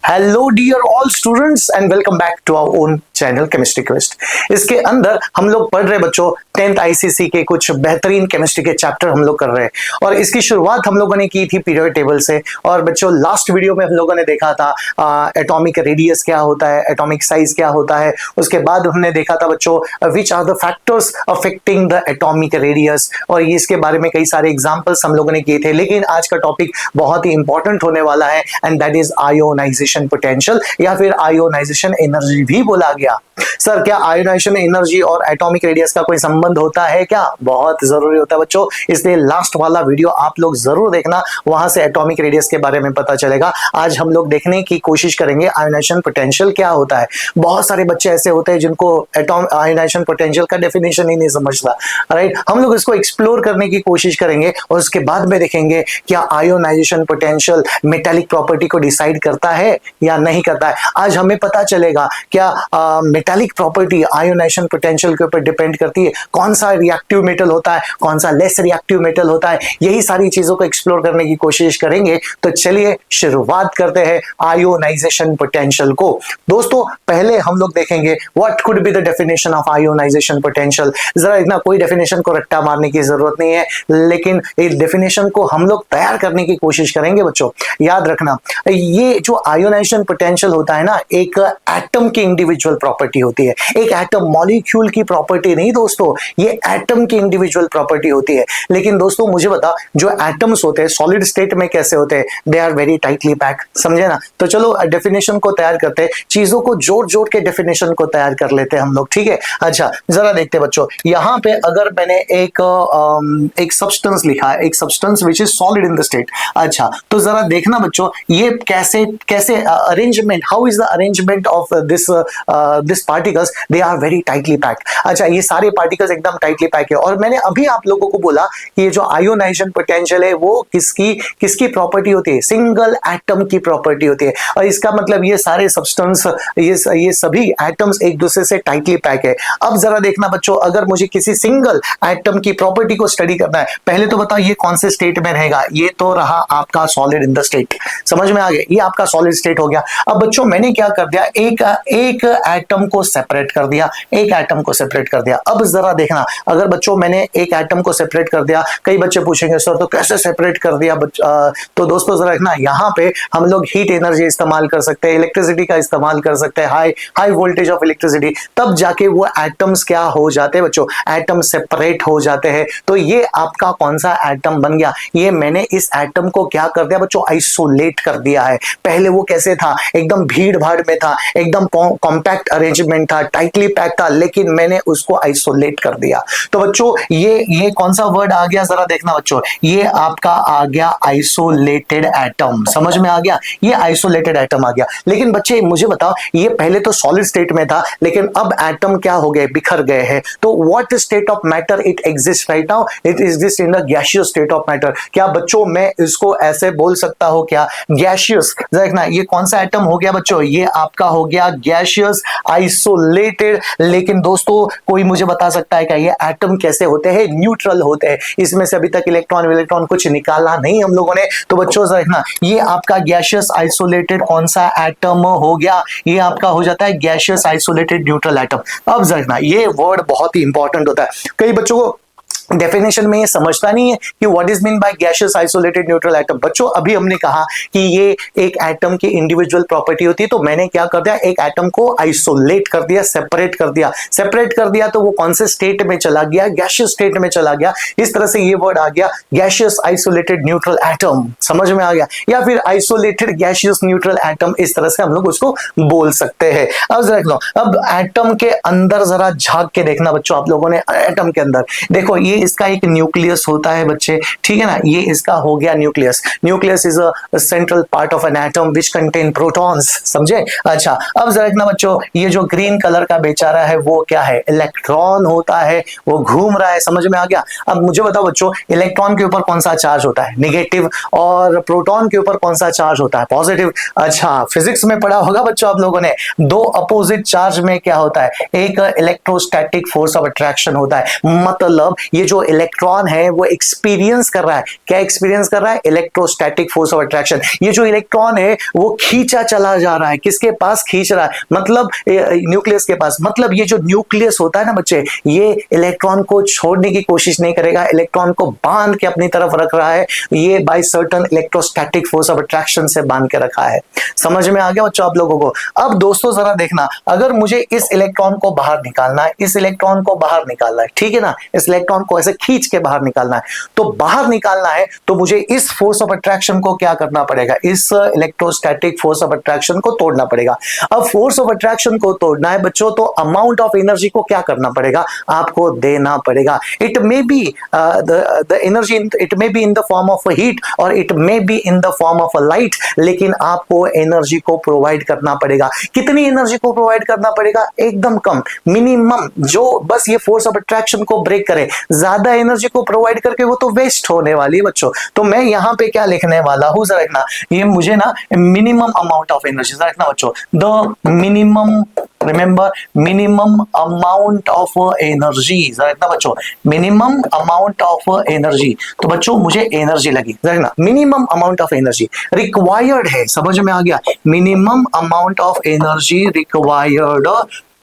Hello dear all students and welcome back to our own channel chemistry quest. इसके अंदर हम लोग पढ़ रहे बच्चों 10th आईसीसी के कुछ बेहतरीन केमिस्ट्री के चैप्टर हम लोग कर रहे हैं और इसकी शुरुआत हम लोगों ने की थी पीरियड टेबल से। और बच्चों लास्ट वीडियो में हम लोगों ने देखा था एटॉमिक रेडियस क्या होता है, एटॉमिक साइज क्या होता है। उसके बाद हमने देखा था बच्चों which are the factors affecting the atomic radius और इसके बारे में कई सारे एग्जाम्पल्स हम लोगों ने किए थे। लेकिन आज का टॉपिक बहुत ही इंपॉर्टेंट होने वाला है and that is ionisation potential या फिर आयोनाइजेशन एनर्जी भी बोला गया। सर क्या आयोनाइजेशन एनर्जी और एटॉमिक रेडियस का कोई संबंध होता है क्या? बहुत जरूरी होता है बच्चों, इसलिए लास्ट वाला वीडियो आप लोग जरूर देखना, वहां से एटॉमिक रेडियस के बारे में पता चलेगा। आज हम लोग देखने की कोशिश करेंगे आयोनाइजेशन पोटेंशियल क्या होता है। बहुत सारे बच्चे ऐसे होते हैं जिनको आयोनाइजेशन पोटेंशियल का डेफिनेशन ही नहीं समझता, राइट। हम लोग इसको एक्सप्लोर करने की कोशिश करेंगे और उसके बाद में देखेंगे क्या आयोनाइजेशन पोटेंशियल मेटालिक प्रॉपर्टी को डिसाइड करता है या नहीं करता है। आज हमें पता चलेगा क्या मेटालिक प्रॉपर्टी आयोनाइजेशन पोटेंशियल के ऊपर डिपेंड करती है, कौन सा रिएक्टिव मेटल होता है, कौन सा लेस रिएक्टिव मेटल होता है। यही सारी चीजों को एक्सप्लोर करने की कोशिश करेंगे। तो चलिए शुरुआत करते हैं आयोनाइजेशन पोटेंशियल को। दोस्तों पहले हम लोग देखेंगे what could be the definition of ionization potential. जरा इतना कोई डेफिनेशन को रट्टा मारने की जरूरत नहीं है, लेकिन इस डेफिनेशन को हम लोग तैयार करने की कोशिश करेंगे। बच्चों याद रखना, ये जो आयोनाइजेशन पोटेंशियल होता है ना, एक एटम की इंडिविजुअल प्रॉपर्टी होती है। एक एटम मॉलिक्यूल की प्रॉपर्टी नहीं दोस्तों, ये एटम की इंडिविजुअल प्रॉपर्टी होती है। लेकिन दोस्तों मुझे बता, जो एटम्स होते हैं सॉलिड स्टेट में कैसे होते हैं? They are very tightly packed, समझे ना। तो चलो डेफिनेशन को तैयार करते हैं, चीजों को जोड़ जोड़ के डेफिनेशन को तैयार कर लेते हैं हम लोग, ठीक है। अच्छा जरा देखते हैं बच्चों, यहाँ पे अगर मैंने एक सब्सटेंस लिखा है, एक substance which is solid in the state. अच्छा तो जरा देखना बच्चों, ये कैसे कैसे arrangement, how is the arrangement of this particles, they are very tightly packed. अच्छा ये सारे पार्टिकल्स एकदम टाइटली पैक है। और मैंने अभी आप लोगों को बोला कि ये जो आयोनाइजेशन पोटेंशियल है वो किसकी प्रॉपर्टी होती है? सिंगल एटम की प्रॉपर्टी होती है। और इसका मतलब ये सारे सब्सटेंस, ये सभी एटम्स एक दूसरे से टाइटली पैक है। अब जरा देखना बच्चों, अगर मुझे किसी सिंगल एटम की प्रॉपर्टी को स्टडी करना है, पहले तो बताओ ये कौन से स्टेट में रहेगा? ये तो रहा आपका सॉलिड इन द स्टेट, समझ में आ गया, ये आपका सॉलिड स्टेट हो गया। अब बच्चों मैंने क्या कर दिया, एक एटम को सेपरेट कर दिया, एक एटम को सेपरेट कर दिया। अब जरा देखना, अगर बच्चों मैंने एक एटम को सेपरेट कर दिया, कई बच्चे पूछेंगे सर तो कैसे सेपरेट कर दिया? तो दोस्तों जरा देखना, यहाँ पे हम लोग हीट एनर्जी इस्तेमाल कर सकते हैं, इलेक्ट्रिसिटी का इस्तेमाल कर सकते हैं, हाई वोल्टेज ऑफ इलेक्ट्रिसिटी, तब जाके वो एटम्स क्या हो जाते हैं बच्चों? एटम सेपरेट हो जाते हैं। तो ये आपका कौन सा एटम बन गया? ये मैंने इस एटम को क्या कर दिया बच्चों? आइसोलेट कर दिया है। पहले वो कैसे था? एकदम भीड़ भाड़ में था, एकदम कॉम्पैक्ट अरेंजमेंट था, टाइटली पैक था, लेकिन मैंने उसको आइसोलेट कर दिया। तो बच्चों ये कौन सा वर्ड आ गया? जरा देखना बच्चों, ये आपका आ गया आइसोलेटेड एटम। समझ में आ गया? ये आइसोलेटेड एटम आ गया। लेकिन बच्चे मुझे बताओ, ये पहले तो सॉलिड स्टेट में था, लेकिन अब एटम क्या हो गए? बिखर गए हैं। तो what state of matter it exist right now? It exist in the gaseous state of matter. क्या बच्चों मैं इसको ऐसे बोल सकता हूं क्या? गैसियस। देखना ये कौन सा एटम हो गया बच्चों? ये आपका हो गया गैसियस आइसोलेटेड। लेकिन दोस्तों कोई मुझे बता सकता है क्या ये एटम कैसे होते हैं? न्यूट्रल होते हैं। इसमें से अभी तक इलेक्ट्रॉन कुछ निकाला नहीं हम लोगों ने। तो बच्चों देखना, ये आपका गैसियस आइसोलेटेड कौन सा एटम हो गया? ये आपका हो जाता है गैसियस आइसोलेटेड न्यूट्रल एटम। अब देखना, ये वर्ड बहुत ही इंपॉर्टेंट होता है। कई बच्चों को डेफिनेशन में ये समझता नहीं है कि what is mean by gaseous isolated neutral atom. बच्चों अभी हमने कहा कि ये एक एटम की इंडिविजुअल प्रॉपर्टी होती है, तो मैंने क्या कर दिया? एक एटम को आइसोलेट कर दिया, सेपरेट कर दिया। सेपरेट कर दिया तो वो कौन से स्टेट में चला गया? गैसियस स्टेट में चला गया। इस तरह से ये वर्ड आ गया गैसियस आइसोलेटेड न्यूट्रल एटम। समझ में आ गया? या फिर आइसोलेटेड गैसियस न्यूट्रल एटम, इस तरह से हम लोग उसको बोल सकते हैं। अब देख लो, अब एटम के अंदर जरा झांक के देखना बच्चों, आप लोगों ने एटम के अंदर देखो, ये इसका एक न्यूक्लियस होता है बच्चे, ठीक है ना। ये इसका हो गया nucleus. Nucleus is a central part of an atom which contain protons, समझे। अच्छा अब जरा देखना बच्चों, ये जो ग्रीन कलर का बेचारा है वो क्या है? इलेक्ट्रॉन होता है, वो घूम रहा है। समझ में आ गया? अब मुझे बताओ बच्चों, इलेक्ट्रॉन के ऊपर कौन सा चार्ज होता है? नेगेटिव। और प्रोटॉन के ऊपर कौन सा चार्ज होता है? पॉजिटिव। अच्छा फिजिक्स में पढ़ा होगा बच्चों आप लोगों ने, दो अपोजिट चार्ज में क्या होता है? एक इलेक्ट्रोस्टैटिक फोर्स ऑफ अट्रैक्शन होता है। मतलब ये ये जो इलेक्ट्रॉन है वो एक्सपीरियंस कर रहा है, क्या एक्सपीरियंस कर रहा है? Electrostatic force of attraction. ये जो इलेक्ट्रॉन है वो खींचा चला जा रहा है, किसके पास खींच रहा है? मतलब न्यूक्लियस के पास। मतलब ये जो न्यूक्लियस होता है ना बच्चे, ये इलेक्ट्रॉन को छोड़ने की कोशिश नहीं करेगा, इलेक्ट्रॉन को बांध के अपनी तरफ रख रहा है, ये by certain electrostatic force of attraction से बांध के रखा है। समझ में आ गया बच्चों आप लोगों को? अब दोस्तों जरा देखना, अगर मुझे इस इलेक्ट्रॉन को बाहर निकालना है, इस इलेक्ट्रॉन को बाहर निकालना है, ठीक है ना, इस इलेक्ट्रॉन को ऐसे खींच के बाहर निकालना है, तो बाहर निकालना है तो मुझे इस फोर्स ऑफ अट्रैक्शन को क्या करना पड़ेगा? इस इलेक्ट्रोस्टैटिक फोर्स ऑफ अट्रैक्शन को तोड़ना पड़ेगा। अब फोर्स ऑफ अट्रैक्शन को तोड़ना है बच्चों, तो अमाउंट ऑफ एनर्जी को क्या करना पड़ेगा? आपको देना पड़ेगा। It may be the energy, it may be in the form of heat और it may be in the form of light, लेकिन आपको एनर्जी को प्रोवाइड करना पड़ेगा। कितनी एनर्जी को प्रोवाइड करना पड़ेगा? एकदम कम, मिनिमम, जो बस ये फोर्स ऑफ अट्रैक्शन को ब्रेक करे। ज्यादा एनर्जी को प्रोवाइड करके वो तो वेस्ट होने वाली है बच्चों। तो मैं यहां पे क्या लिखने वाला हूं जरा देखना, ये मुझे ना मिनिमम अमाउंट ऑफ एनर्जी, जरा देखना बच्चों, the minimum, remember minimum amount of energy, जरा देखना बच्चों, मिनिमम अमाउंट ऑफ एनर्जी। तो बच्चों मुझे एनर्जी लगी, देखना minimum amount of energy required है, समझ में आ गया? Minimum amount of energy required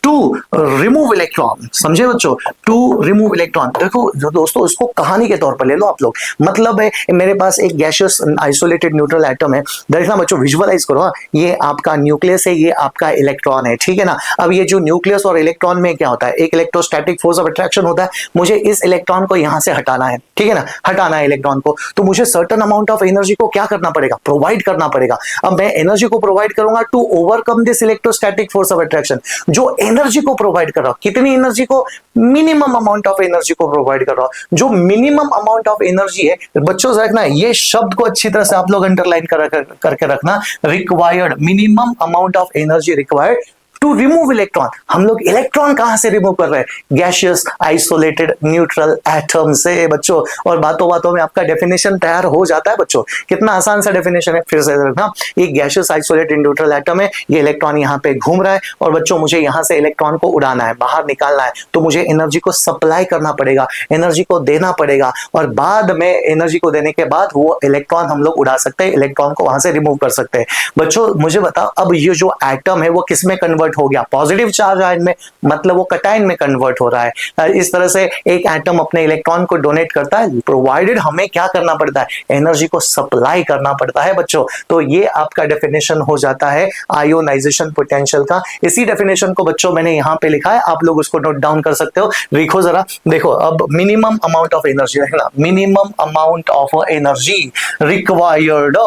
to remove electron, समझे बच्चों? To remove electron. देखो जो दोस्तों, इसको कहानी के तौर पर ले लो आप लोग। मतलब है मेरे पास एक गैसियस आइसोलेटेड न्यूट्रल एटम है, देखना बच्चों, विजुअलाइज करो, ये आपका न्यूक्लियस है, ये आपका इलेक्ट्रॉन है, ठीक है ना। अब ये जो न्यूक्लियस और इलेक्ट्रॉन में क्या होता है? एक इलेक्ट्रोस्टैटिक फोर्स ऑफ अट्रैक्शन होता है। मुझे इस इलेक्ट्रॉन को यहां से हटाना है, ठीक है ना, हटाना है इलेक्ट्रॉन को, तो मुझे सर्टेन अमाउंट ऑफ एनर्जी को क्या करना पड़ेगा? प्रोवाइड करना पड़ेगा। अब मैं एनर्जी को प्रोवाइड करूंगा to overcome this electrostatic force of attraction. जो एनर्जी को प्रोवाइड कर रहा हूं, कितनी एनर्जी को? मिनिमम अमाउंट ऑफ एनर्जी को प्रोवाइड कर रहा हूं। जो मिनिमम अमाउंट ऑफ एनर्जी है बच्चों, रखना ये शब्द को अच्छी तरह से आप लोग अंडरलाइन करके रखना, required, minimum amount of energy required to remove electron. हम लोग इलेक्ट्रॉन कहां से रिमूव कर रहे हैं? गैसियस आइसोलेटेड न्यूट्रल एटम से बच्चों। और बातों बातों में आपका डेफिनेशन तैयार हो जाता है बच्चों। कितना आसान सा डेफिनेशन है, फिर से देखना, ये गैसियस आइसोलेटेड न्यूट्रल एटम है, ये इलेक्ट्रॉन यहाँ पे घूम रहा है और बच्चों मुझे यहाँ से इलेक्ट्रॉन को उड़ाना है, बाहर निकालना है, तो मुझे एनर्जी को सप्लाई करना पड़ेगा, एनर्जी को देना पड़ेगा, और बाद में एनर्जी को देने के बाद वो इलेक्ट्रॉन हम लोग उड़ा सकते हैं, इलेक्ट्रॉन को वहां से रिमूव कर सकते हैं। बच्चों मुझे बताओ, अब ये जो एटम है वो किस में कन्वर्ट हो गया? पॉजिटिव चार्ज आयन में, मतलब वो कटायन में कन्वर्ट हो रहा है। इस तरह से एक एटम अपने इलेक्ट्रॉन को डोनेट करता है, प्रोवाइडेड हमें क्या करना पड़ता है? एनर्जी को सप्लाई करना पड़ता है बच्चों। तो ये आपका डेफिनेशन हो जाता है आयोनाइजेशन पोटेंशियल का। इसी डेफिनेशन को बच्चों मैंने यहां पे लिखा है, आप लोग उसको नोट डाउन कर सकते हो। लिखो जरा, देखो अब मिनिमम अमाउंट ऑफ एनर्जी, देखना minimum amount of energy required,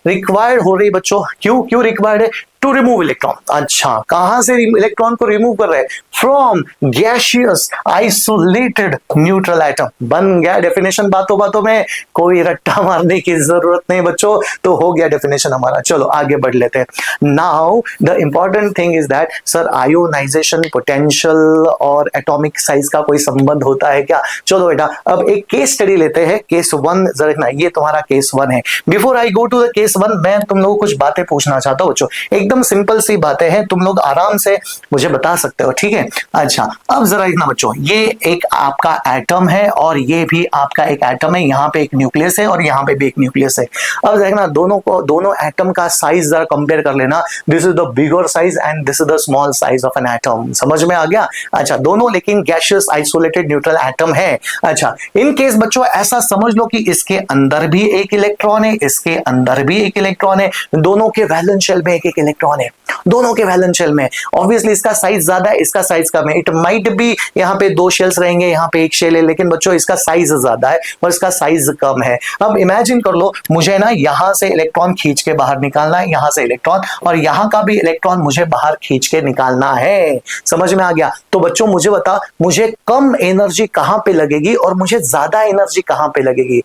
required हो रही बच्चों, क्यों रिक्वायर्ड है? To remove electron. अच्छा, कहां से इलेक्ट्रॉन को रिमूव कर रहे हैं? From gaseous isolated neutral atom. बन गया डेफिनेशन बातों बातों में, कोई रट्टा मारने की जरूरत नहीं बच्चों, तो हो गया डेफिनेशन हमारा। चलो आगे बढ़ लेते हैं। Now the important thing is that sir ionization potential और एटॉमिक साइज का कोई संबंध होता है क्या? चलो बेटा अब एक केस स्टडी लेते हैं, केस 1 जरा देखना, ये तुम्हारा केस 1 है। Before I go to the case 1 मैं तुम लोगों को कुछ बातें पूछना चाहता हूं बच्चों, एकदम सिंपल सी बातें हैं, तुम लोग आराम से मुझे बता सकते हो, ठीक है। अच्छा अब जरा देखना बच्चों, ये एक आपका एटम है और ये भी आपका एक एटम है, यहाँ पे एक न्यूक्लियस है और यहाँ पे भी एक न्यूक्लियस है। अब देखना दोनों एटम का साइज जरा कंपेयर कर लेना, this is the bigger size and this is the small size of an atom. समझ में आ गया? अच्छा, दोनों लेकिन गैसियस आइसोलेटेड न्यूट्रल एटम है। अच्छा, इन केस बच्चों ऐसा समझ लो कि इसके अंदर भी एक इलेक्ट्रॉन है, इसके अंदर भी एक इलेक्ट्रॉन है, दोनों के वैलेंस शेल में एक इलेक्ट्रॉन है, दोनों के वैलेंस शेल में। ऑब्वियसली इसका साइज ज्यादा है, इसका साइज कम है। इट माइट बी यहाँ पे 2 शेल्स रहेंगे, यहाँ पे एक शेल है, लेकिन बच्चों इसका साइज ज्यादा है और इसका साइज कम है। अब इमेजिन कर लो, मुझे ना यहां से इलेक्ट्रॉन खींच के बाहर निकालना है, यहां से इलेक्ट्रॉन, और यहां का भी इलेक्ट्रॉन मुझे बाहर खींच के निकालना है। समझ में आ गया? तो बच्चों मुझे बता, मुझे कम एनर्जी कहां पे लगेगी और मुझे ज्यादा एनर्जी कहां पे लगेगी?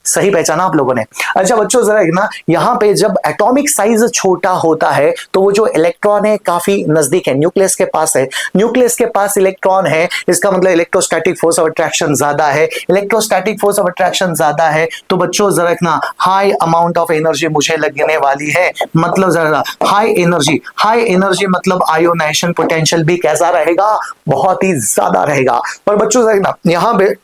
सही पहचाना आप लोगों ने। अच्छा बच्चों जरा ना, यहाँ पे जब एटॉमिक साइज छोटा होता है तो वो जो इलेक्ट्रॉन है काफी नजदीक है, न्यूक्लियस के पास है, न्यूक्लियस के पास इलेक्ट्रॉन है, इसका मतलब इलेक्ट्रोस्टैटिक फोर्स ऑफ अट्रैक्शन ज्यादा है, इलेक्ट्रोस्टैटिक फोर्स ऑफ अट्रैक्शन ज्यादा है, तो बच्चों जरा ना हाई अमाउंट ऑफ एनर्जी मुझे लगने वाली है। मतलब जरा हाई एनर्जी मतलब आयोनाइजेशन पोटेंशियल भी कैसा रहेगा? बहुत ही ज्यादा रहेगा। पर बच्चों जरा ना यहाँ पे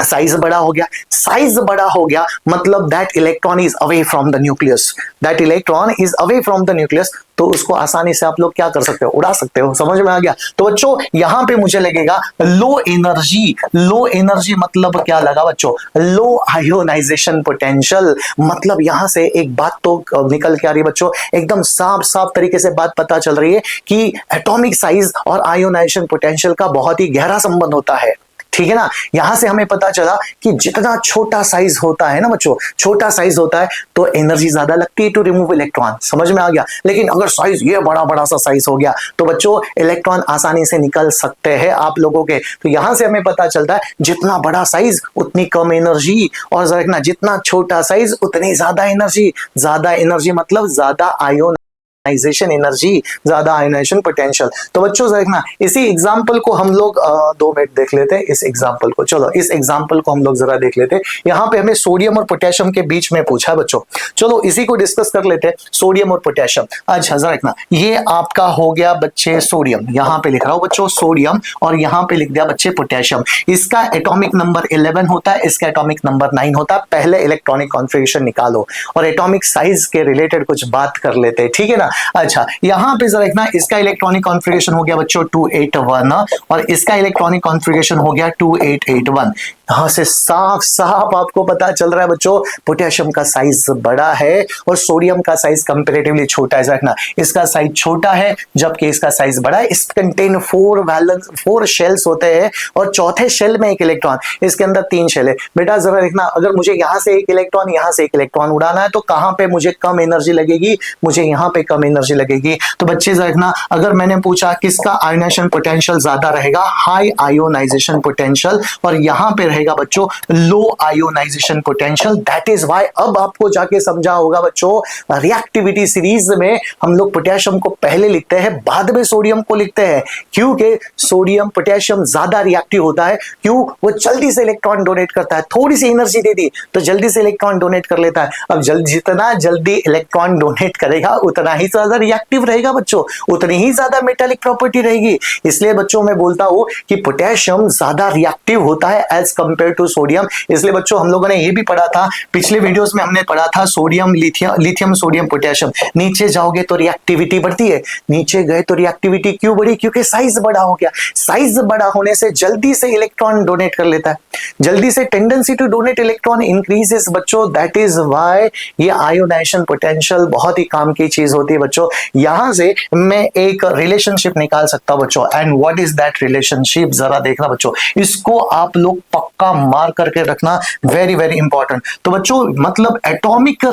साइज बड़ा हो गया, साइज बड़ा हो गया मतलब that electron is away from the nucleus, that electron is away from the nucleus, तो उसको आसानी से आप लोग क्या कर सकते हो, उड़ा सकते हो। समझ में आ गया? तो बच्चों यहां पे मुझे लगेगा लो एनर्जी, लो एनर्जी मतलब क्या लगा बच्चों, लो आयोनाइजेशन पोटेंशियल, मतलब यहां से एक बात तो निकल के आ रही है बच्चों, एकदम साफ साफ तरीके से बात पता चल रही है कि एटॉमिक साइज और आयोनाइजेशन पोटेंशियल का बहुत ही गहरा संबंध होता है। ठीक है ना? यहां से हमें पता चला कि जितना छोटा साइज होता है ना बच्चों, छोटा साइज होता है तो एनर्जी ज्यादा लगती है टू रिमूव इलेक्ट्रॉन। समझ में आ गया? लेकिन अगर साइज ये बड़ा बड़ा सा साइज हो गया तो बच्चों इलेक्ट्रॉन आसानी से निकल सकते हैं आप लोगों के। तो यहां से हमें पता चलता है जितना बड़ा साइज उतनी कम एनर्जी, और देखना जितना छोटा साइज उतनी ज्यादा एनर्जी। ज्यादा एनर्जी मतलब ज्यादा आयोन आयोनाइजेशन एनर्जी, ज्यादा आयोनाइजेशन पोटेंशियल। तो बच्चों देखना इसी एग्जांपल को हम लोग 2 मिनट देख लेते हैं। इस एग्जांपल को, चलो इस एग्जांपल को हम लोग जरा देख लेते हैं। यहाँ पे हमें सोडियम और पोटेशियम के बीच में पूछा है बच्चों, चलो इसी को डिस्कस कर लेते हैं, सोडियम और पोटेशियम। अच्छा जरा देखना, ये आपका हो गया बच्चे सोडियम, यहाँ पे लिख रहा हूं बच्चों सोडियम, और यहाँ पे लिख दिया बच्चे पोटेशियम। इसका एटॉमिक नंबर 11 होता है, इसका एटॉमिक नंबर 9 होता है। पहले इलेक्ट्रॉनिक कॉन्फ़िगरेशन निकालो और एटॉमिक साइज के रिलेटेड कुछ बात कर लेते हैं, ठीक है ना? अच्छा यहां पे जरा देखना, इसका इलेक्ट्रॉनिक कॉन्फ़िगरेशन हो गया बच्चों 281 और इसका इलेक्ट्रॉनिक कॉन्फ़िगरेशन हो गया 2881। यहां से साफ साफ आपको पता चल रहा है बच्चों पोटेशियम का साइज बड़ा है और सोडियम का साइज कंपैरेटिवली छोटा है। देखना इसका साइज छोटा है जबकि इसका साइज बड़ा है। इस कंटेन 4 शेल्स होते हैं और चौथे शेल में एक इलेक्ट्रॉन, इसके अंदर 3 शेल है। बेटा जरा देखना, अगर मुझे यहां से एक इलेक्ट्रॉन यहां से एक इलेक्ट्रॉन उड़ाना है तो कहां पे मुझे कम एनर्जी लगेगी, मुझे यहां पे कम एनर्जी लगेगी। तो बच्चे देखना, अगर मैंने पूछा किसका आयोनाइजेशन पोटेंशियल ज्यादा रहेगा, हाई आयोनाइजेशन पोटेंशियल, और यहां पे रहेगा बच्चों low ionization potential. That is why अब आपको जाके समझा होगा बच्चों रिएक्टिविटी सीरीज में हम लोग पोटेशियम को पहले लिखते हैं बाद में सोडियम को लिखते हैं, क्योंकि सोडियम पोटेशियम ज्यादा रिएक्टिव होता है। क्यों? वो जल्दी से इलेक्ट्रॉन डोनेट करता है, थोड़ी सी एनर्जी दे दी तो जल्दी से इलेक्ट्रॉन डोनेट कर लेता है। अब जितना जल्दी इलेक्ट्रॉन डोनेट करेगा उतना ही ज्यादा रिएक्टिव रहेगा बच्चों, उतनी ही ज्यादा मेटालिक प्रॉपर्टी रहेगी। इसलिए बच्चों मैं बोलता हूं कि पोटेशियम ज्यादा रिएक्टिव होता है एज कंपेयर टू सोडियम। इसलिए बच्चों हम लोगों ने ये भी पढ़ा था पिछले वीडियोस में, हमने पढ़ा था सोडियम लिथियम सोडियम पोटेशियम। नीचे जाओगे तो रिएक्टिविटी बढ़ती है, नीचे गए तो रिएक्टिविटी क्यों बढ़ी? क्योंकि साइज बड़ा हो गया। साइज बड़ा होने से जल्दी से इलेक्ट्रॉन डोनेट कर लेता है, जल्दी से tendency to donate electron increases बच्चों। दैट इज व्हाई ये आयोनाइजेशन पोटेंशियल बहुत ही काम की चीज होती है बच्चों। यहां से मैं एक रिलेशनशिप निकाल सकता हूं बच्चों, and what is that relationship, जरा देखना बच्चों, इसको आप लोग पक्का मार करके रखना, वेरी वेरी इंपॉर्टेंट। तो बच्चों मतलब एटॉमिक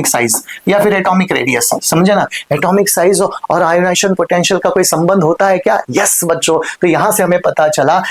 साइज या फिर एटॉमिक रेडियस, समझे ना? एटॉमिक साइज और आयोनाइजेशन पोटेंशियल का कोई संबंध होता है क्या? यस बच्चों। तो यहां से हमें पता चला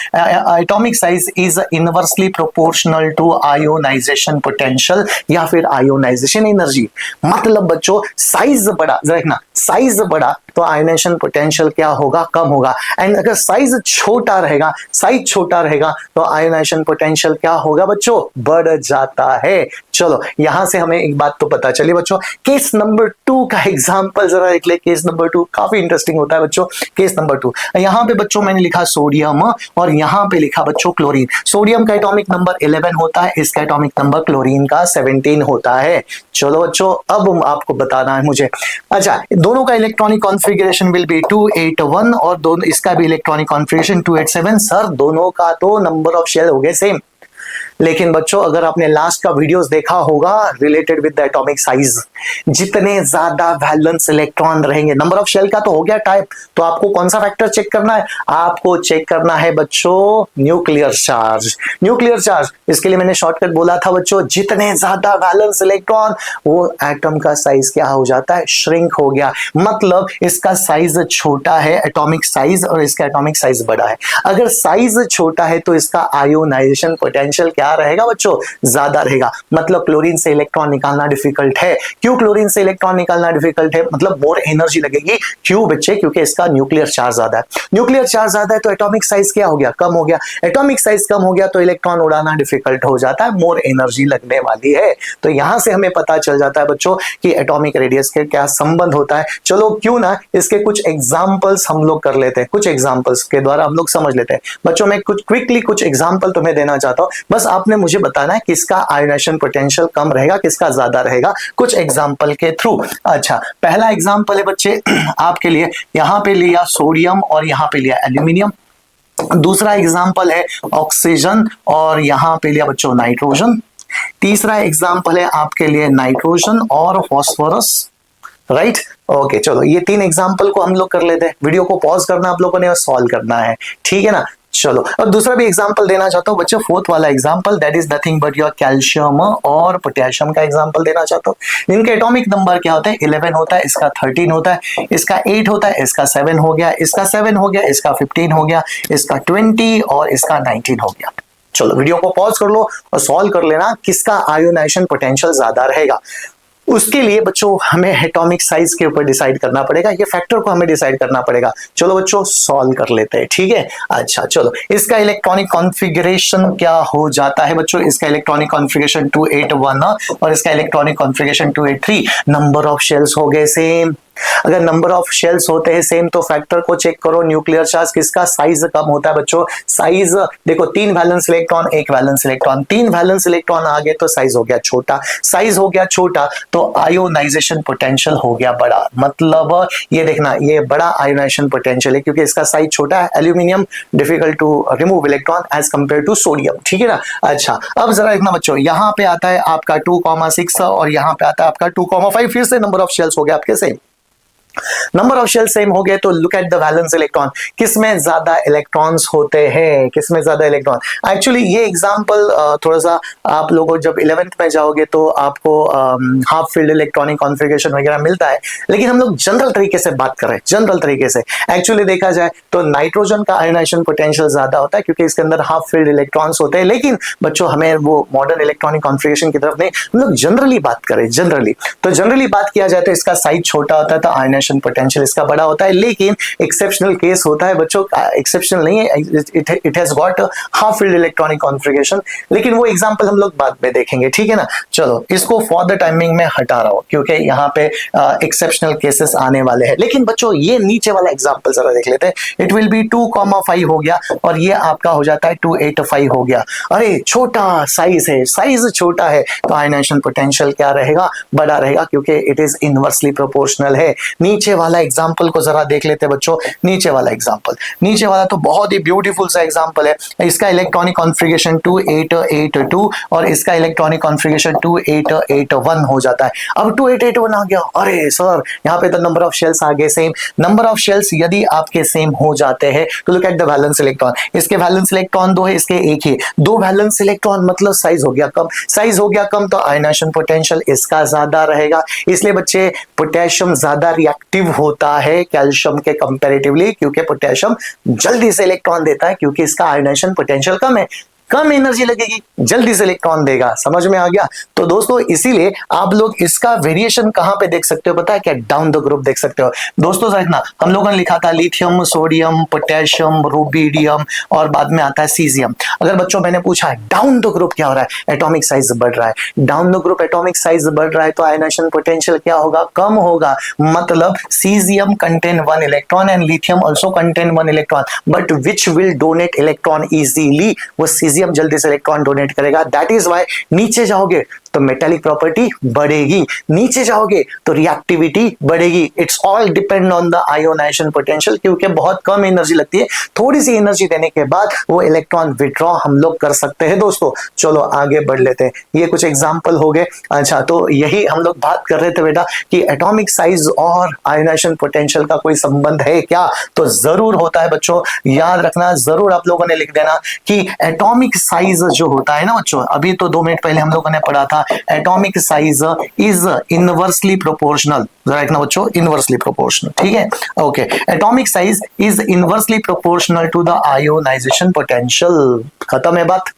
atomic size is inversely proportional to ionisation potential या फिर आयोनाइजेशन एनर्जी। मतलब बच्चों साइज बड़ा, देखना साइज बड़ा तो आयोनाइजेशन पोटेंशियल क्या होगा? कम होगा। एंड अगर साइज छोटा रहेगा तो आयोनाइजेशन पोटेंशियल क्या होगा बच्चों? बढ़ जाता है। चलो यहां से हमें एक बात तो पता चली बच्चों। केस नंबर 2 का एग्जांपल जरा देख ले। केस नंबर 2 काफी इंटरेस्टिंग होता है बच्चों। केस नंबर 2 यहां पे बच्चों मैंने लिखा सोडियम और यहां पे लिखा बच्चों क्लोरीन। सोडियम का एटॉमिक नंबर 11 होता है, इसका एटॉमिक नंबर क्लोरीन का 17 होता है। चलो बच्चों अब आपको बताना है मुझे। अच्छा दोनों का इलेक्ट्रॉनिक कॉन्फ़िगरेशन विल बी 281 और दोनों इसका भी इलेक्ट्रॉनिक कॉन्फ़िगरेशन 287। सर दोनों का तो नंबर ऑफ शेल हो गए सेम, लेकिन बच्चों अगर आपने लास्ट का वीडियोस देखा होगा related with the atomic size, जितने ज्यादा वैलेंस इलेक्ट्रॉन रहेंगे, नंबर ऑफ शेल का तो हो गया टाइप, तो आपको कौन सा फैक्टर चेक करना है? आपको चेक करना है बच्चों न्यूक्लियर चार्ज। न्यूक्लियर चार्ज, इसके लिए मैंने शॉर्टकट बोला था बच्चों, जितने ज्यादा वैलेंस इलेक्ट्रॉन वो एटम का साइज क्या हो जाता है? श्रिंक हो गया। मतलब इसका साइज छोटा है एटॉमिक साइज और इसका एटॉमिक साइज बड़ा है। अगर साइज छोटा है तो इसका आयोनाइजेशन पोटेंशियल क्या क्या रहेगा बच्चों, ज्यादा रहेगा। मतलब क्लोरीन से इलेक्ट्रॉन निकालना डिफिकल्ट है। क्यों क्लोरीन से इलेक्ट्रॉन निकालना डिफिकल्ट है, मतलब मोर एनर्जी लगेगी। क्यों बच्चे, क्योंकि इसका न्यूक्लियर चार्ज ज्यादा है। न्यूक्लियर चार्ज ज्यादा है तो एटॉमिक साइज क्या हो गया, कम हो गया। एटॉमिक साइज कम हो गया तो इलेक्ट्रॉन उड़ाना डिफिकल्ट हो जाता है, मोर एनर्जी लगने वाली है। तो यहां से हमें पता चल जाता है बच्चों कि एटॉमिक रेडियस के क्या संबंध होता है। चलो क्यों ना इसके कुछ एग्जांपल्स हम लोग कर लेते हैं, कुछ एग्जांपल्स के द्वारा हम लोग समझ लेते हैं। बच्चों मैं कुछ क्विकली कुछ एग्जांपल तुम्हें देना चाहता हूं, बस आपने मुझे बताना है किसका आयोनाइजेशन पोटेंशियल कम रहेगा, किसका ज्यादा रहेगा, कुछ एग्जांपल के थ्रू। अच्छा, पहला एग्जांपल है बच्चे आपके लिए, यहां पे लिया सोडियम और यहां पे लिया एल्यूमिनियम। दूसरा एग्जांपल है ऑक्सीजन और यहां पे लिया बच्चों नाइट्रोजन। तीसरा एग्जांपल है आपके लिए नाइट्रोजन और फास्फोरस, राइट। ओके चलो ये 3 एग्जांपल को हम लोग कर लेते हैं। वीडियो को पॉज करना आप लोगों ने और सॉल्व करना है, ठीक है ना। चलो और दूसरा भी एग्जांपल देना चाहता हूं बच्चों, फोर्थ वाला example, that is nothing but your calcium और पोटेशियम का एग्जांपल देना चाहता हूं। इनके एटॉमिक नंबर क्या होता है, 11 होता है, इसका 13 होता है, इसका 8 होता है, इसका 7 हो गया, इसका 7 हो गया, इसका 15 हो गया, इसका 20 और इसका 19 हो गया। चलो वीडियो को पॉज कर लो और सॉल्व कर लेना किसका आयोनाइजेशन पोटेंशियल ज्यादा रहेगा। उसके लिए बच्चों हमें एटॉमिक साइज के ऊपर डिसाइड करना पड़ेगा, ये फैक्टर को हमें डिसाइड करना पड़ेगा। चलो बच्चों सॉल्व कर लेते हैं, ठीक है। अच्छा चलो इसका इलेक्ट्रॉनिक कॉन्फ़िगरेशन क्या हो जाता है बच्चों, इसका इलेक्ट्रॉनिक कॉन्फ़िगरेशन 281 और इसका electronic configuration 283। Number of shells हो गए सेम। अगर नंबर ऑफ शेल्स होते हैं सेम तो फैक्टर को चेक करो, न्यूक्लियर चार्ज किसका साइज कम होता है बच्चों। साइज देखो 3 valence electron 1 valence electron, 3 valence electron आ गए तो साइज हो गया छोटा, साइज हो गया छोटा तो आयोनाइजेशन पोटेंशियल हो गया बड़ा। मतलब ये देखना ये बड़ा आयोनाइजेशन पोटेंशियल है क्योंकि इसका साइज छोटा है। Aluminium difficult to remove electron as compare to sodium, ठीक है ना। अच्छा अब जरा देखना बच्चों, यहां पे आता है आपका 2,6 और यहां पे आता है आपका 2,5, फिर से नंबर ऑफ शेल्स हो गया आपके same. Number of shell same हो गए तो look at the valence electron, किसमें ज्यादा इलेक्ट्रॉन्स होते हैं, किसमें ज्यादा इलेक्ट्रॉन। एक्चुअली ये एग्जांपल थोड़ा सा आप लोगों जब 11th में जाओगे तो आपको हाफ फील्ड इलेक्ट्रॉनिक कॉन्फ़िगरेशन वगैरह मिलता है, लेकिन हम लोग जनरल तरीके से बात कर रहे हैं, जनरल तरीके से। एक्चुअली देखा जाए तो नाइट्रोजन का आयोनाइजेशन पोटेंशियल ज्यादा होता है क्योंकि इसके अंदर हाफ फील्ड इलेक्ट्रॉन्स होते हैं, लेकिन बच्चों हमें वो मॉडर्न इलेक्ट्रॉनिक कॉन्फ़िगरेशन की तरफ नहीं, हम लोग जनरली बात करें, जनरली तो जनरली बात किया जाए तो इसका साइज छोटा होता है तो आयोनाइजेशन पोटेंशियल इसका बड़ा होता है। लेकिन एक्सेप्शनल केस होता है बच्चों, एक्सेप्शनल नहीं है, it has got half field electronic configuration, लेकिन वो एग्जांपल हम लोग बाद में देखेंगे, ठीक है ना। चलो इसको फॉर द टाइमिंग में हटा रहा हूं क्योंकि यहाँ पे एक्सेप्शनल केसेस आने वाले हैं। लेकिन बच्चों ये नीचे वाला एग्जांपल जरा देख लेते हैं। इट विल बी 2,5 हो गया और ये आपका हो जाता है 285 हो गया। अरे छोटा साइज है, साइज छोटा है तो आयोनाइजेशन पोटेंशियल क्या रहेगा, बड़ा रहेगा क्योंकि इट इज इनवर्सली प्रोपोर्शनल है। नीचे वाला एग्जांपल को जरा देख लेते हैं बच्चों, नीचे वाला एग्जांपल, नीचे वाला तो बहुत ही ब्यूटीफुल सा एग्जांपल है। इसका इलेक्ट्रॉनिक कॉन्फ़िगरेशन 2882 और इसका इलेक्ट्रॉनिक कॉन्फ़िगरेशन 2881 हो जाता है। अब 2881 आ गया, अरे सर यहाँ पे तो नंबर ऑफ शेल्स आ गए सेम। नंबर ऑफ शेल्स यदि आपके सेम हो जाते हैं तो look at the valence electron, इसके वैलेंस इलेक्ट्रॉन 2 है, इसके 1 ही, 2 वैलेंस इलेक्ट्रॉन मतलब साइज हो गया कम, साइज हो गया कम तो आयोनाइजेशन पोटेंशियल इसका ज्यादा रहेगा। इसलिए बच्चे पोटेशियम ज्यादा रिएक्टिव होता है कैल्शियम के कंपैरेटिवली क्योंकि पोटेशियम जल्दी से इलेक्ट्रॉन देता है क्योंकि इसका आयोनाइजेशन पोटेंशियल कम है, कम एनर्जी लगेगी, जल्दी से इलेक्ट्रॉन देगा। समझ में आ गया। तो दोस्तों इसीलिए आप लोग इसका वेरिएशन कहां पे देख सकते हो पता है क्या, डाउन द ग्रुप देख सकते हो। दोस्तों देखना हम लोगों ने लिखा था लिथियम, सोडियम, पोटेशियम, रुबिडियम और बाद में आता है सीजियम। अगर बच्चों मैंने पूछा है डाउन द ग्रुप क्या हो रहा है, एटॉमिक साइज बढ़ रहा है, down the group atomic size बढ़ रहा है तो आयोनाइजेशन पोटेंशियल क्या होगा, कम होगा। मतलब caesium contain 1 electron and lithium also contain 1 electron but which will donate electron easily, वो सीजियम जल्दी से इलेक्ट्रॉन डोनेट करेगा। दैट इज व्हाई नीचे जाओगे तो मेटालिक प्रॉपर्टी बढ़ेगी, नीचे जाओगे तो रिएक्टिविटी बढ़ेगी। It's all depend on the ionisation potential क्योंकि बहुत कम एनर्जी लगती है, थोड़ी सी एनर्जी देने के बाद वो इलेक्ट्रॉन विड्रॉ हम लोग कर सकते हैं। दोस्तों चलो आगे बढ़ लेते हैं, ये कुछ एग्जांपल हो गए। अच्छा तो यही हम लोग बात कर रहे थे बेटा कि एटॉमिक साइज और आयोनाइजेशन पोटेंशियल का कोई संबंध है क्या, तो जरूर होता है बच्चों, याद रखना, जरूर आप लोगों ने लिख देना कि एटॉमिक साइज जो होता है ना बच्चों, अभी तो 2 मिनट पहले हम लोगों ने पढ़ा था atomic size is inversely proportional, जरा देखना बच्चों इनवर्सली प्रोपोर्शनल, ठीक है। Okay atomic size is inversely proportional to the ionisation potential, खत्म है बात।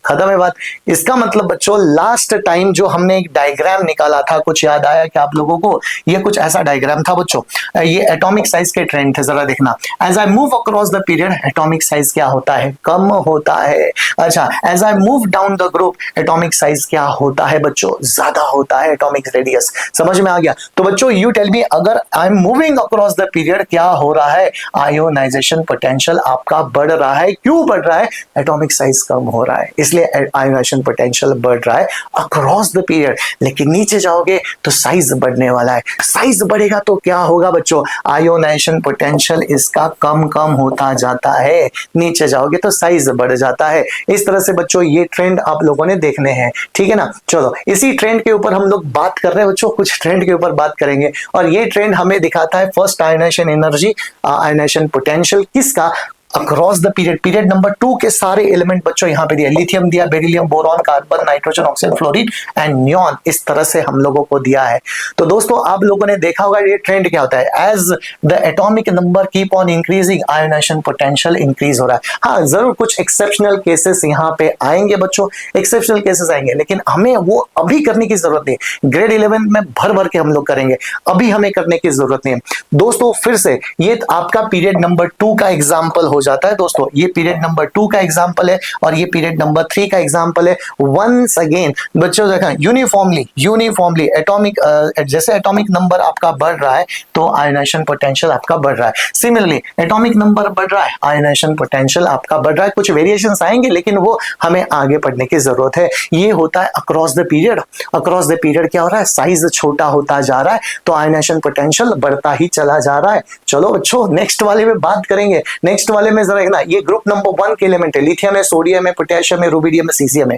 खत्म है बात। इसका मतलब बच्चों लास्ट टाइम जो हमने एक डायग्राम निकाला था, कुछ याद आया क्या आप लोगों को? ये कुछ ऐसा डायग्राम था बच्चों, ये एटॉमिक साइज के ट्रेंड थे, जरा देखना। As I move across the period atomic size क्या होता है? कम होता है। अच्छा, as I move down the group atomic size क्या होता है बच्चों? ज्यादा होता है एटॉमिक रेडियस। समझ में आ गया? तो बच्चों यू टेल मी, अगर I am moving across the period क्या हो रहा है? आयोनाइजेशन पोटेंशियल आपका बढ़ रहा है। क्यों बढ़ रहा है? एटॉमिक साइज कम हो रहा है, इसलिए आयोनाइजेशन पोटेंशियल बढ़ रहा है अक्रॉस द पीरियड। लेकिन नीचे जाओगे तो साइज बढ़ने वाला है। साइज बढ़ेगा तो क्या होगा बच्चों? आयोनाइजेशन पोटेंशियल इसका कम कम होता जाता है। नीचे जाओगे तो साइज बढ़ जाता है। इस तरह से बच्चों ये ट्रेंड आप लोगों ने देखने हैं, ठीक है ना। चलो इसी ट्रेंड के ऊपर हम लोग बात कर रहे हैं बच्चों, कुछ ट्रेंड के ऊपर बात करेंगे। और ये ट्रेंड हमें दिखाता है first ionization energy, ionization potential किसका? Across the period. Period number 2 के सारे एलिमेंट बच्चों यहां पे दिया, लिथियम दिया, beryllium, boron, carbon, nitrogen, oxygen, fluorine and neon. इस तरह से हम लोगों को दिया है। तो दोस्तों आप लोगों ने देखा होगा ये ट्रेंड क्या होता है? As the atomic number keep on increasing ionisation potential increase हो रहा है। हाँ, जरूर कुछ एक्सेप्शनल केसेस यहाँ पे आएंगे बच्चों, एक्सेप्शनल केसेस आएंगे, लेकिन हमें वो अभी करने की जरूरत नहीं। ग्रेड 11 में भर भर के हम लोग करेंगे, अभी हमें करने की जरूरत नहीं है। दोस्तों फिर से ये आपका पीरियड नंबर 2 का एग्जाम्पल हो जाता है। दोस्तों ये पीरियड नंबर 2 का एग्जांपल है और ये पीरियड नंबर 3 का एग्जांपल है। वंस अगेन बच्चों देखा, यूनिफॉर्मली एटॉमिक, जैसे एटॉमिक नंबर आपका बढ़ रहा है तो आयोनाइजेशन पोटेंशियल आपका बढ़ रहा है। सिमिलरली एटॉमिक नंबर बढ़ रहा है, आयोनाइजेशन पोटेंशियल आपका बढ़ रहा है। कुछ वेरिएशंस आएंगे लेकिन वो हमें आगे पढ़ने की जरूरत है। ये होता है across the period. Across the period क्या हो रहा है? साइज छोटा होता जा रहा है तो आयोनाइजेशन पोटेंशियल बढ़ता ही चला जा रहा है। चलो बच्चों नेक्स्ट वाले में बात करेंगे। नेक्स्ट वाले में जरा ना, ये ग्रुप नंबर 1 के एलिमेंट है, लिथियम है, सोडियम है, पोटेशियम है, रुबिडियम है, सीजियम है।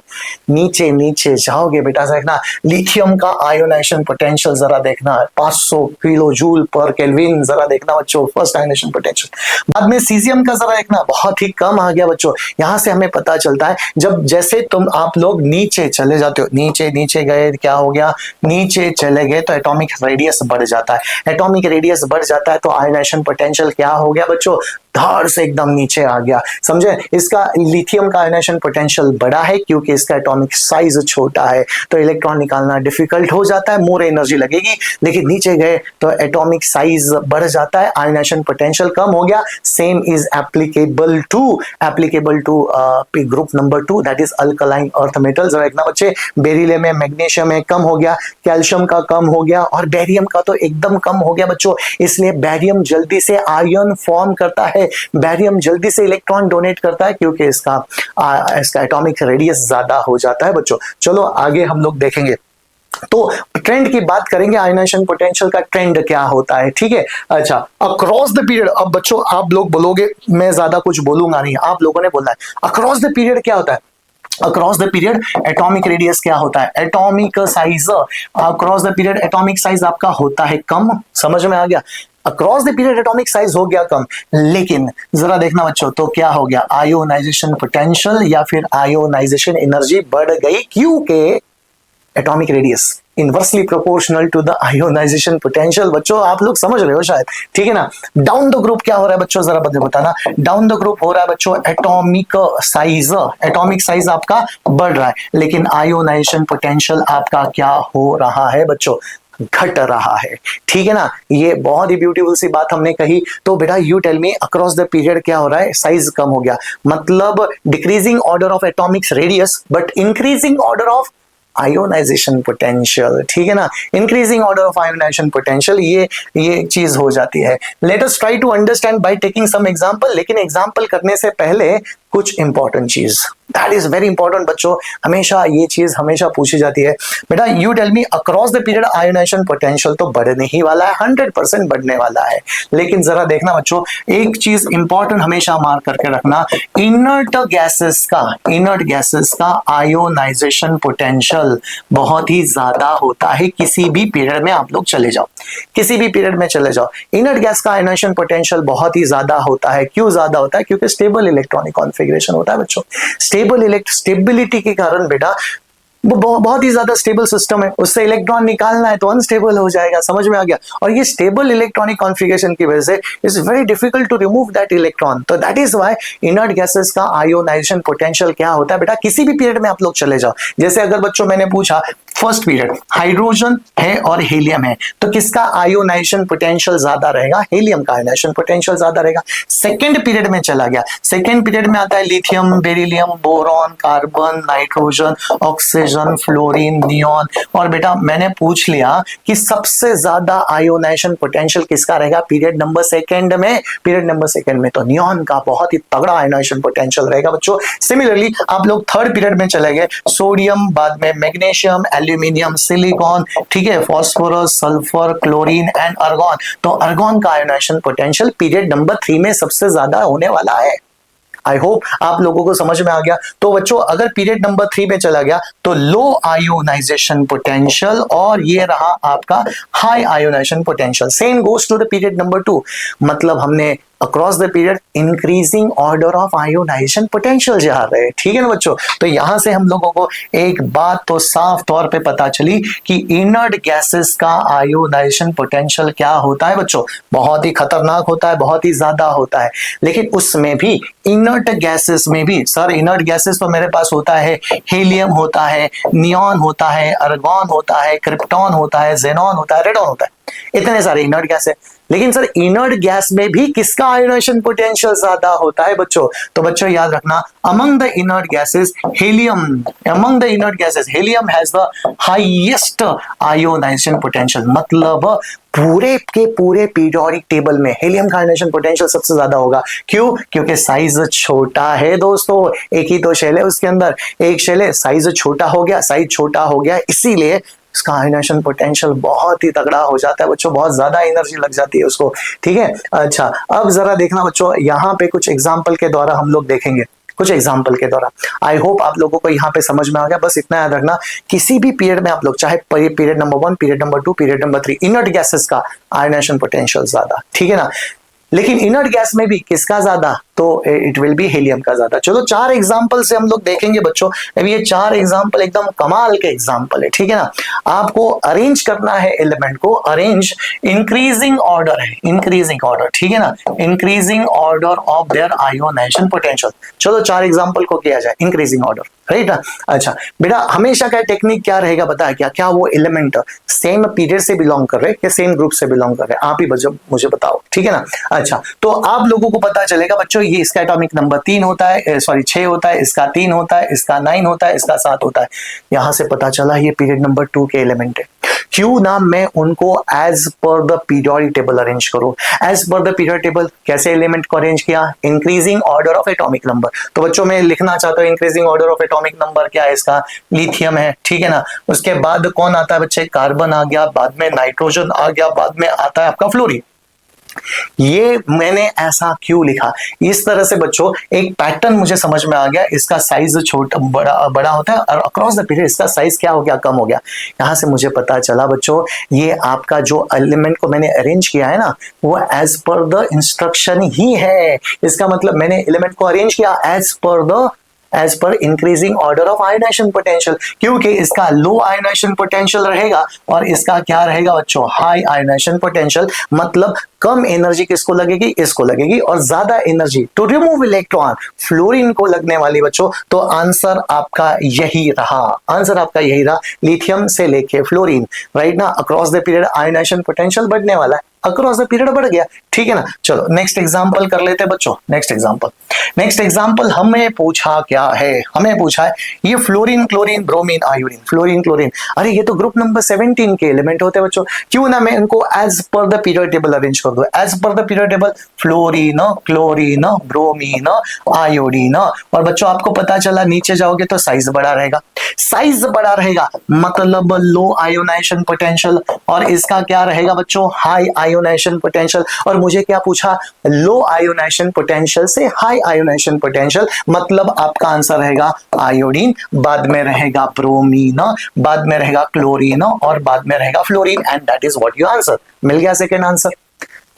नीचे नीचे जाओगे बेटा देखना, लिथियम का आयोनाइजेशन पोटेंशियल जरा देखना 500 किलो जूल पर केल्विन, जरा देखना बच्चों फर्स्ट आयोनाइजेशन पोटेंशियल। बाद में सीजियम का जरा देखना बहुत ही कम आ गया बच्चों। यहां से हमें पता चलता है जब जैसे तुम आप लोग नीचे चले जाते हो, नीचे नीचे गए क्या हो गया? नीचे चले गए तो एटॉमिक रेडियस बढ़ जाता है। एटॉमिक रेडियस बढ़ जाता है तो आयोनाइजेशन पोटेंशियल क्या हो गया बच्चों? धार से एकदम नीचे आ गया। समझे? इसका लिथियम का आयोनाइजेशन पोटेंशियल बड़ा है क्योंकि इसका एटॉमिक साइज छोटा है तो इलेक्ट्रॉन निकालना डिफिकल्ट हो जाता है, मोर एनर्जी लगेगी। लेकिन नीचे गए तो एटॉमिक साइज बढ़ जाता है, आयोनाइजेशन पोटेंशियल कम हो गया। Same is applicable to group number 2 that is alkaline earth metal. जरा देखना बच्चे, बेरिलियम है, मैग्नीशियम है, कम हो गया, कैल्शियम का कम हो गया और बेरियम का तो एकदम कम हो गया बच्चों। इसलिए बेरियम जल्दी से आयन फॉर्म करता है, बेरियम जल्दी से इलेक्ट्रॉन डोनेट करता है क्योंकि इसका एटॉमिक रेडियस ज्यादा हो जाता है बच्चों। चलो आगे हम लोग देखेंगे। तो ट्रेंड की बात करेंगे, आयोनाइजेशन पोटेंशियल का ट्रेंड क्या होता है, ठीक है। अच्छा, अक्रॉस द पीरियड, अब बच्चों आप लोग बोलोगे, मैं ज्यादा कुछ बोलूंगा नहीं, आप लोगों ने बोलना है अक्रॉस द पीरियड क्या होता है। Across the period atomic radius क्या होता है? Atomic size. Across the period atomic size आपका होता है कम। समझ में आ गया? Across the period atomic size हो गया कम, लेकिन जरा देखना बच्चों तो क्या हो गया? आयोनाइजेशन पोटेंशियल या फिर आयोनाइजेशन एनर्जी बढ़ गई क्योंकि atomic radius inversely proportional to the ionisation potential. बच्चों आप लोग समझ रहे हो शायद, ठीक है ना। डाउन द ग्रुप क्या हो रहा है बच्चों, जरा बताना। डाउन द ग्रुप हो रहा है बच्चों एटॉमिक साइज आपका बढ़ रहा है, लेकिन आयोनाइजेशन पोटेंशियल आपका क्या हो रहा है बच्चों? घट रहा है, ठीक है ना। ये बहुत ही ब्यूटीफुल सी बात हमने कही। तो बेटा you tell me, across the period क्या हो रहा है? साइज कम हो गया, मतलब decreasing order of atomic radius but increasing order of ionization potential, ठीक है ना। Increasing order of ionization potential, ये चीज हो जाती है। Let us try to understand by taking some example. लेकिन एग्जांपल करने से पहले कुछ इंपॉर्टेंट चीज, दैट इज वेरी इंपॉर्टेंट बच्चों, हमेशा ये चीज हमेशा पूछी जाती है। बेटा you tell me, across the period ionization potential तो बढ़ने ही वाला है, 100% बढ़ने वाला है। लेकिन जरा देखना बच्चों, एक चीज इंपॉर्टेंट हमेशा मार्क करके रखना, इनर्ट गैसेस का आयोनाइजेशन पोटेंशियल बहुत ही ज्यादा होता है। किसी भी पीरियड में आप लोग चले जाओ, किसी भी पीरियड में चले जाओ, इनर्ट गैस का आयोनाइजेशन पोटेंशियल बहुत ही ज्यादा होता है। क्यों ज्यादा होता है? क्योंकि स्टेबल इलेक्ट्रॉनिक कॉन्फ़िगरेशन होता है बच्चों। स्टेबिलिटी के कारण बेटा वो बहुत ही ज्यादा स्टेबल सिस्टम है, उससे इलेक्ट्रॉन निकालना है तो अनस्टेबल हो जाएगा, समझ में आ गया। और ये स्टेबल इलेक्ट्रॉनिक कॉन्फ़िगरेशन की वजह से it's very difficult to remove that electron. तो that is why inert gases का आयोनाइजेशन पोटेंशियल क्या होता है बेटा, किसी भी पीरियड में आप लोग चले जाओ। जैसे अगर बच्चों मैंने पूछा फर्स्ट पीरियड हाइड्रोजन है और हीलियम है, तो किसका आयोनाइजेशन पोटेंशियल ज्यादा रहेगा, हीलियम का आयोनाइजेशन पोटेंशियल ज्यादा रहेगा। सेकंड पीरियड में चला गया, सेकंड पीरियड में आता है lithium, beryllium, boron, carbon, nitrogen, oxygen, fluorine, neon. और बेटा मैंने पूछ लिया कि सबसे ज्यादा आयोनाइजेशन पोटेंशियल किसका रहेगा पीरियड नंबर सेकंड में, पीरियड नंबर सेकंड में तो नियॉन का बहुत ही तगड़ा आयोनाइजेशन पोटेंशियल रहेगा बच्चों। सिमिलरली आप लोग थर्ड पीरियड में चले गए, सोडियम, बाद में मैग्नीशियम, एल्यूमिनियम, सिलिकॉन, ठीक है, phosphorus, sulphur, chlorine and argon. तो आर्गॉन का आयोनाइजेशन पोटेंशियल पीरियड नंबर 3 में सबसे ज्यादा होने वाला है। आई होप आप लोगों को समझ में आ गया। तो बच्चों अगर पीरियड नंबर 3 में चला गया तो लो आयोनाइजेशन पोटेंशियल, और ये रहा आपका high ionization potential. Same goes to the period number 2, मतलब हमने across the period increasing order of ionization potential जा रहे हैं, ठीक है ना बच्चों। तो यहां से हम लोगों को एक बात तो साफ तौर पे पता चली कि इनर्ट गैसेस का आयोनाइजेशन पोटेंशियल क्या होता है बच्चों, बहुत ही खतरनाक होता है, बहुत ही ज्यादा होता है। लेकिन उसमें भी इनर्ट गैसेस में भी सर, इनर्ट गैसेस तो मेरे पास होता है, हीलियम होता है, नियॉन होता है, आर्गॉन होता है, क्रिप्टॉन होता है, जेनॉन होता है, रेडॉन होता है, इतने सारे इनर्ट गैस है। लेकिन सर इनर्ट गैस में भी किसका आयोनाइजेशन पोटेंशियल ज्यादा होता है बच्चों, तो बच्चों याद रखना among the inert gases helium, among the inert gases helium has the highest ionization potential. मतलब पूरे के पूरे पीरियोडिक टेबल में हीलियम का आयोनाइजेशन पोटेंशियल सबसे ज्यादा होगा। क्यों? क्योंकि साइज छोटा है दोस्तों, एक ही तो शेल है उसके अंदर, एक शेल है, साइज छोटा हो गया, साइज छोटा हो गया, इसीलिए इसका आयोनाइजेशन पोटेंशियल बहुत ही तगड़ा हो जाता है बच्चों, बहुत ज्यादा एनर्जी लग जाती है उसको, ठीक है। अच्छा अब जरा देखना बच्चों, यहाँ पे कुछ एग्जाम्पल के द्वारा हम लोग देखेंगे, कुछ एग्जाम्पल के द्वारा। आई होप आप लोगों को यहाँ पे समझ में आ गया। बस इतना याद रखना, किसी भी पीरियड में आप लोग चाहे period number 1, period number 2, period number 3, inert gases का आयोनाइजेशन पोटेंशियल ज्यादा, ठीक है ना। लेकिन इनर्ट गैस में भी किसका ज्यादा, तो इट विल बी हीलियम का ज्यादा। चलो 4 एग्जांपल से हम लोग देखेंगे बच्चों। अभी ये 4 एग्जांपल एकदम कमाल के एग्जांपल है, ठीक है ना। आपको अरेंज करना है एलिमेंट को, अरेंज इंक्रीजिंग ऑर्डर है, इंक्रीजिंग ऑर्डर, ठीक है ना, increasing order of their ionization potential. चलो 4 एग्जांपल को किया जाए इंक्रीजिंग ऑर्डर, राइट ना। अच्छा बेटा हमेशा का टेक्निक क्या रहेगा बता, क्या वो एलिमेंट सेम पीरियड से बिलोंग कर रहे हैं या सेम ग्रुप से बिलोंग कर रहे हैं, आप ही मुझे बताओ, ठीक है ना। अच्छा तो आप लोगों को पता चलेगा बच्चों, ये इसका एटॉमिक नंबर 3 होता है, सॉरी 6 होता है, इसका 3 होता है, इसका 9 होता है, इसका 7 होता है। यहां से पता चला ये पीरियड नंबर 2 के एलिमेंट है। क्यों ना मैं उनको as per the periodic table arrange करूं। As per the periodic table कैसे एलिमेंट को अरेंज किया, increasing order of atomic number. तो बच्चों मैं लिखना चाहता हूं increasing order of atomic number क्या है, इसका लिथियम है, ठीक है ना। उसके बाद कौन आता है बच्चे, कार्बन आ गया, बाद में नाइट्रोजन आ गया, बाद में आता है आपका फ्लोरीन। ये मैंने ऐसा क्यों लिखा, इस तरह से बच्चों एक पैटर्न मुझे समझ में आ गया। इसका साइज छोटा बड़ा होता है और अक्रॉस द पीरियड इसका साइज क्या हो गया, कम हो गया। यहां से मुझे पता चला बच्चों, ये आपका जो एलिमेंट को मैंने अरेंज किया है ना, वो एज पर द इंस्ट्रक्शन ही है। इसका मतलब मैंने एलिमेंट को अरेंज किया as per increasing order of ionization potential, क्योंकि इसका लो आयोनाइजेशन पोटेंशियल रहेगा और इसका क्या रहेगा बच्चों, हाई आयोनाइजेशन पोटेंशियल। मतलब कम एनर्जी किसको लगेगी, इसको लगेगी, और ज्यादा energy to remove electron fluorine को लगने वाली बच्चों। तो आंसर आपका यही रहा, आंसर आपका यही रहा, लिथियम से लेके फ्लोरीन, राइट ना। Across the period ionization potential बढ़ने वाला है, अक्रॉस द पीरियड बढ़ गया, ठीक है ना। चलो नेक्स्ट एग्जांपल कर लेते हैं बच्चों। नेक्स्ट एग्जांपल हमें पूछा क्या है, हमें पूछा है ये fluorine, chlorine, bromine, iodine, fluorine, chlorine. अरे ये तो ग्रुप नंबर 17 के एलिमेंट होते हैं बच्चों। क्यों ना मैं इनको as per the period table arrange कर दूं, as per the period table, fluorine, chlorine, bromine, iodine. और बच्चों आपको पता चला नीचे जाओगे तो साइज बड़ा रहेगा, साइज बड़ा रहेगा मतलब लो आयोनाइजेशन पोटेंशियल, और इसका क्या रहेगा बच्चों, हाई आयोनाइजेशन पोटेंशियल। और मुझे क्या पूछा, लो आयोनाइजेशन पोटेंशियल से हाई आयोनाइजेशन पोटेंशियल, मतलब आपका आंसर रहेगा आयोडीन, बाद में रहेगा ब्रोमीन, बाद में रहेगा क्लोरीन, और बाद में रहेगा fluorine, and that is what your answer. मिल गया सेकेंड आंसर,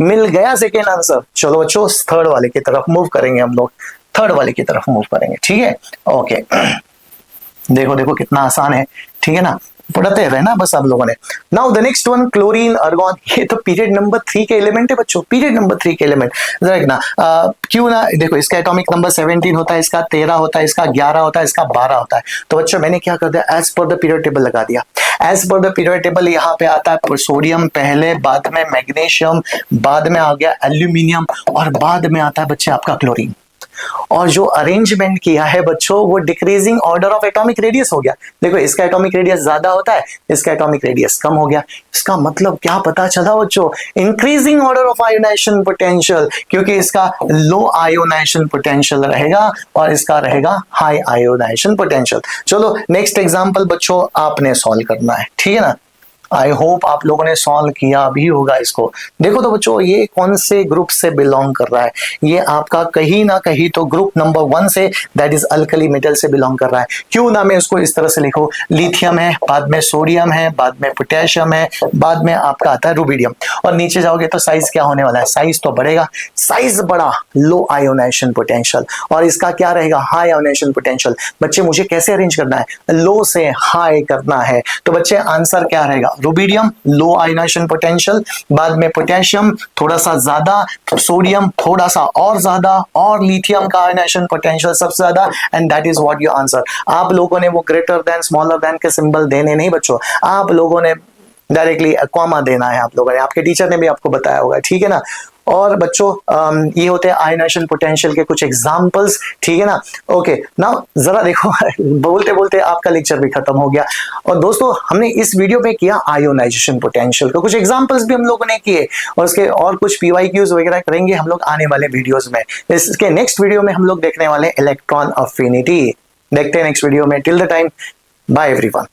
मिल गया सेकेंड आंसर। चलो बच्चों थर्ड वाले की तरफ मूव करेंगे हम लोग, थर्ड वाले की तरफ मूव करेंगे, ठीक है, ओके। देखो देखो कितना आसान है, ठीक है ना, पढ़ते रहे ना बस आप लोगों ने। Now the next one, chlorine argon, ये तो पीरियड नंबर 3 के एलिमेंट है बच्चों, पीरियड नंबर 3 के एलिमेंट। देखना क्यों ना, देखो इसका एटॉमिक नंबर 17 होता है, इसका 13 होता है, इसका 11 होता है, इसका 12 होता है। तो बच्चों मैंने क्या कर दिया, as per the period table लगा दिया। As per the period table यहाँ पे आता है सोडियम पहले, बाद में मैग्नीशियम, बाद में आ गया एल्यूमिनियम, और बाद में आता है बच्चे आपका क्लोरीन। और जो अरेंजमेंट किया है बच्चों वो decreasing order of atomic radius हो गया। देखो इसका एटॉमिक रेडियस ज्यादा होता है, इसका एटॉमिक रेडियस कम हो गया। इसका मतलब क्या पता चला बच्चों, increasing order of ionization potential, क्योंकि इसका लो आयोनाइजेशन पोटेंशियल रहेगा और इसका रहेगा हाई आयोनाइजेशन पोटेंशियल। चलो नेक्स्ट एग्जांपल बच्चों आपने सॉल्व करना है, ठीक है ना। आई होप आप लोगों ने सॉल्व किया भी होगा इसको। देखो तो बच्चों ये कौन से ग्रुप से बिलोंग कर रहा है, ये आपका कहीं ना कहीं तो ग्रुप नंबर 1 से, दैट इज अल्कली मेटल से बिलोंग कर रहा है। क्यों ना मैं इसको इस तरह से लिखो, लिथियम है, बाद में सोडियम है, बाद में पोटेशियम है, बाद में आपका आता है रुबिडियम। और नीचे जाओगे तो साइज क्या होने वाला है, साइज तो बढ़ेगा, साइज बड़ा, लो आयोनाइजेशन पोटेंशियल, और इसका क्या रहेगा, हाई आयोनाइजेशन पोटेंशियल। बच्चे मुझे कैसे अरेंज करना है, लो से हाई करना है, तो बच्चे आंसर क्या रहेगा, रुबिडियम लो आयोनाइजेशन पोटेंशियल, बाद में पोटेशियम थोड़ा सा ज्यादा, सोडियम थोड़ा सा और ज्यादा, और लिथियम का आयोनाइजेशन पोटेंशियल सबसे ज्यादा, and that is what your answer. आप लोगों ने वो ग्रेटर देन स्मॉलर देन के सिंबल देने नहीं बच्चों, आप लोगों ने डायरेक्टली कॉमा देना है, आप लोगों ने, आपके टीचर ने भी आपको बताया होगा, ठीक है ना। और बच्चों ये होते हैं आयोनाइजेशन पोटेंशियल के कुछ एग्जांपल्स, ठीक है ना। ओके नाउ जरा देखो बोलते बोलते आपका लेक्चर भी खत्म हो गया। और दोस्तों हमने इस वीडियो में किया आयोनाइजेशन पोटेंशियल के कुछ एग्जांपल्स भी हम लोगों ने किए, और उसके और कुछ PYQs वगैरह करेंगे हम लोग आने वाले वीडियोस में। इसके नेक्स्ट वीडियो में हम लोग देखने वाले इलेक्ट्रॉन अफिनिटी। देखते हैं नेक्स्ट वीडियो में, till the time bye everyone.